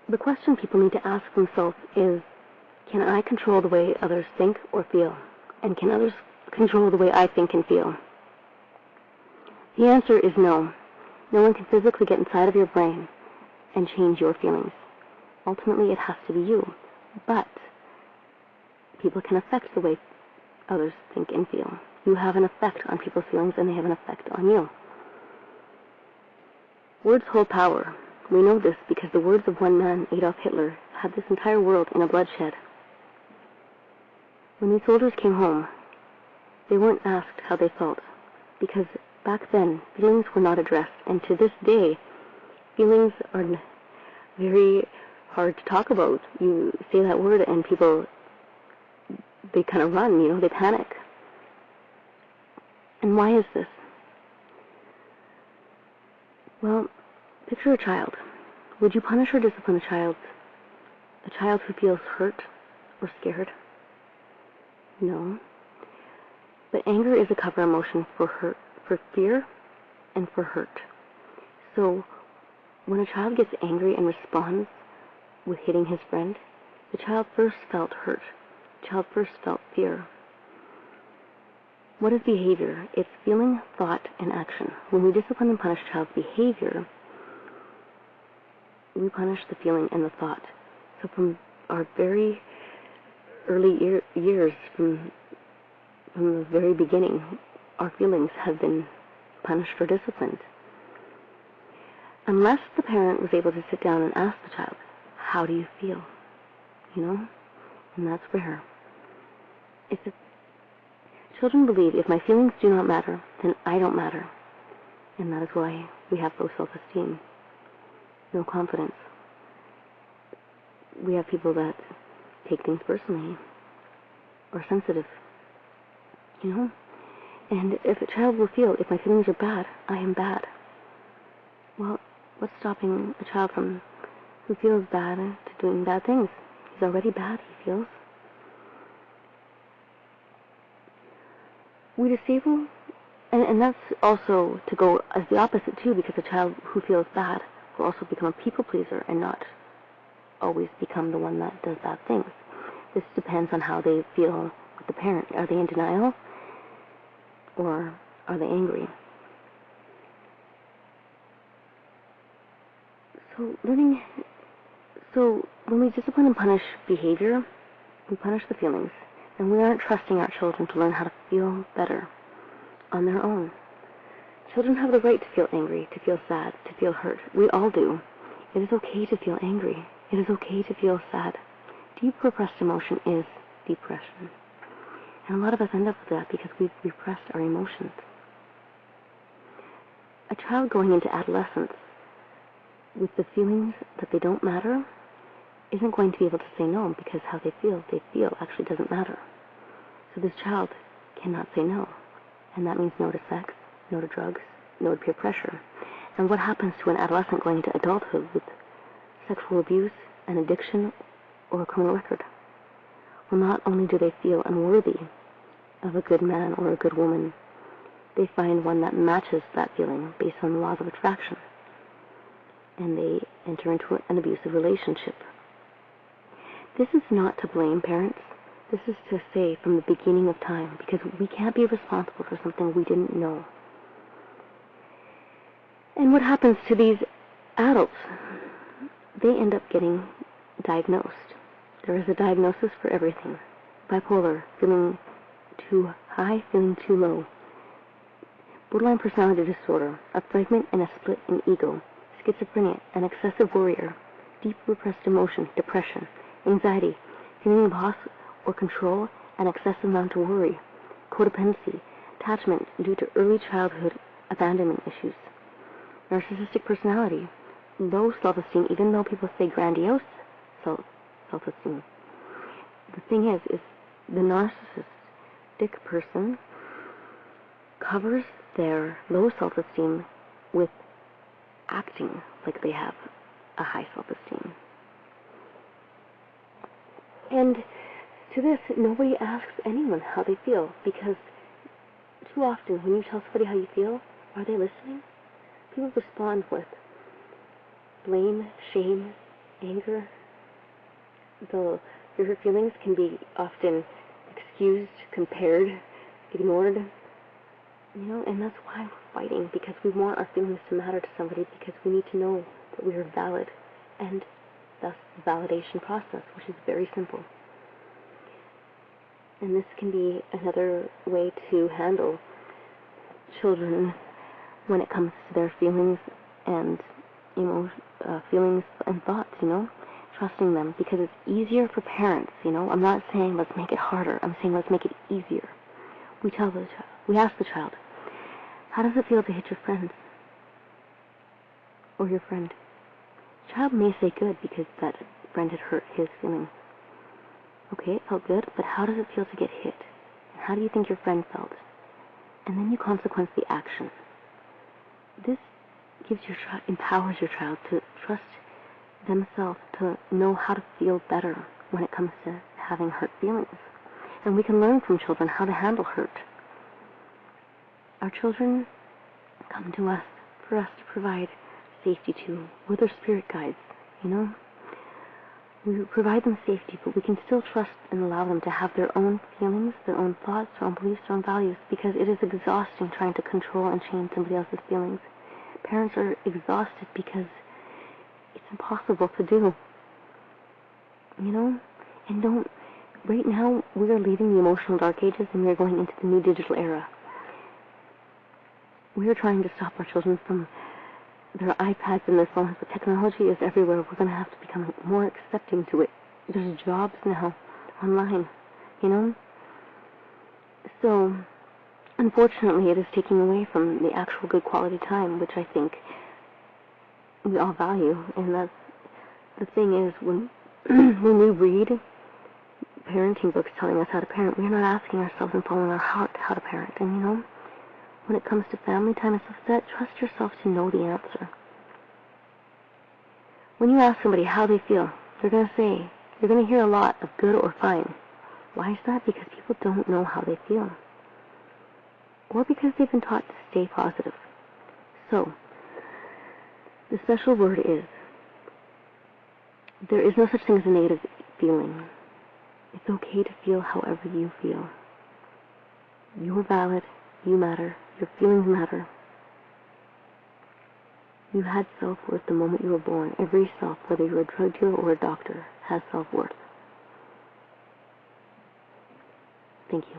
The question people need to ask themselves is, can I control the way others think or feel? And can others control the way I think and feel? The answer is no. No one can physically get inside of your brain and change your feelings. Ultimately, it has to be you. But people can affect the way others think and feel. You have an effect on people's feelings, and they have an effect on you. Words hold power. We know this because the words of one man, Adolf Hitler, had this entire world in a bloodshed. When these soldiers came home, they weren't asked how they felt, because back then, feelings were not addressed, and to this day, feelings are very hard to talk about. You say that word and people, they kind of run, they panic. And why is this? Well, picture a child. Would you punish or discipline a child who feels hurt or scared? No. But anger is a cover emotion for hurt, for fear, and for hurt. So when a child gets angry and responds with hitting his friend, the child first felt hurt. The child first felt fear. What is behavior? It's feeling, thought, and action. When we discipline and punish a child's behavior, we punish the feeling and the thought. So from our very early years, from the very beginning, our feelings have been punished or disciplined. Unless the parent was able to sit down and ask the child, how do you feel? And that's rare. Children believe if my feelings do not matter, then I don't matter. And that is why we have low self-esteem, no confidence. We have people that take things personally or sensitive, And if a child will feel, if my feelings are bad, I am bad. Well, what's stopping a child who feels bad to doing bad things? He's already bad, he feels. We disable, and that's also to go as the opposite too, because a child who feels bad will also become a people pleaser and not always become the one that does bad things. This depends on how they feel with the parent. Are they in denial? Or are they angry? So when we discipline and punish behavior, we punish the feelings, and we aren't trusting our children to learn how to feel better on their own. Children have the right to feel angry, to feel sad, to feel hurt. We all do. It is okay to feel angry. It is okay to feel sad. Deep repressed emotion is depression. And a lot of us end up with that because we've repressed our emotions. A child going into adolescence with the feelings that they don't matter isn't going to be able to say no, because how they feel actually doesn't matter. So this child cannot say no. And that means no to sex, no to drugs, no to peer pressure. And what happens to an adolescent going into adulthood with sexual abuse, an addiction, or a criminal record? Well, not only do they feel unworthy of a good man or a good woman, they find one that matches that feeling based on the laws of attraction. And they enter into an abusive relationship. This is not to blame parents. This is to say from the beginning of time, because we can't be responsible for something we didn't know. And what happens to these adults? They end up getting diagnosed. There is a diagnosis for everything. Bipolar, feeling too high, feeling too low. Borderline personality disorder, a fragment and a split in ego. Schizophrenia, an excessive worrier. Deep repressed emotion, depression. Anxiety, feeling loss or control, an excessive amount of worry. Codependency, attachment due to early childhood abandonment issues. Narcissistic personality, low self-esteem, even though people say grandiose self-esteem. The thing is the narcissistic person covers their low self-esteem with acting like they have a high self-esteem. And to this, nobody asks anyone how they feel, because too often when you tell somebody how you feel, are they listening? People respond with blame, shame, anger, your feelings can be often excused, compared, ignored, and that's why we're fighting, because we want our feelings to matter to somebody, because we need to know that we are valid, and that's the validation process, which is very simple. And this can be another way to handle children when it comes to their feelings and feelings and thoughts, trusting them, because it's easier for parents, I'm not saying let's make it harder, I'm saying let's make it easier. We ask the child, how does it feel to hit your friends or your friend? The child may say good, because that friend had hurt his feelings. Okay, it felt good, but how does it feel to get hit? And how do you think your friend felt? And then you consequence the action. This empowers your child to trust themselves, to know how to feel better when it comes to having hurt feelings. And we can learn from children how to handle hurt. Our children come to us for us to provide safety to. We're their spirit guides, We provide them safety, but we can still trust and allow them to have their own feelings, their own thoughts, their own beliefs, their own values, because it is exhausting trying to control and change somebody else's feelings. Parents are exhausted because it's impossible to do, and right now we are leaving the emotional dark ages and we are going into the new digital era. We are trying to stop our children from their iPads and their phones, but technology is everywhere. We're going to have to become more accepting to it. There's jobs now online, So, unfortunately, it is taking away from the actual good quality time, which I think we all value. And that's the thing is, when we read parenting books telling us how to parent, we're not asking ourselves and following our heart how to parent. And when it comes to family time and stuff like that, trust yourself to know the answer. When you ask somebody how they feel, you're going to hear a lot of good or fine. Why is that? Because people don't know how they feel. Or because they've been taught to stay positive. So, the special word is, there is no such thing as a negative feeling. It's okay to feel however you feel. You're valid. You matter. Your feelings matter. You had self-worth the moment you were born. Every self, whether you're a drug dealer or a doctor, has self-worth. Thank you.